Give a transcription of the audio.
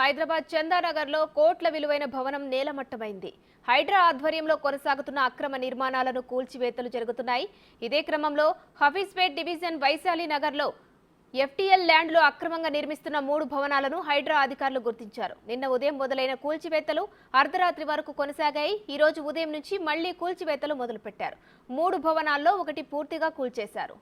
హైదరాబాద్ చందానగర్లో కోట్ల విలువైన భవనం నేలమట్టమైంది. హైడ్రా ఆధ్వర్యంలో కొనసాగుతున్న అక్రమ నిర్మాణాలను కూల్చివేతలు జరుగుతున్నాయి. ఇదే క్రమంలో హఫీజ్పేట్ డివిజన్ వైశాలి నగర్లో ఎఫ్టీఎల్ ల్యాండ్లో అక్రమంగా నిర్మిస్తున్న 3 భవనాలను హైడ్రా అధికారులు గుర్తించారు. నిన్న ఉదయం మొదలైన కూల్చివేతలు అర్ధరాత్రి వరకు కొనసాగాయి. ఈ రోజు ఉదయం నుంచి మళ్లీ కూల్చివేతలు మొదలుపెట్టారు. 3 భవనాల్లో ఒకటి పూర్తిగా కూల్చేశారు.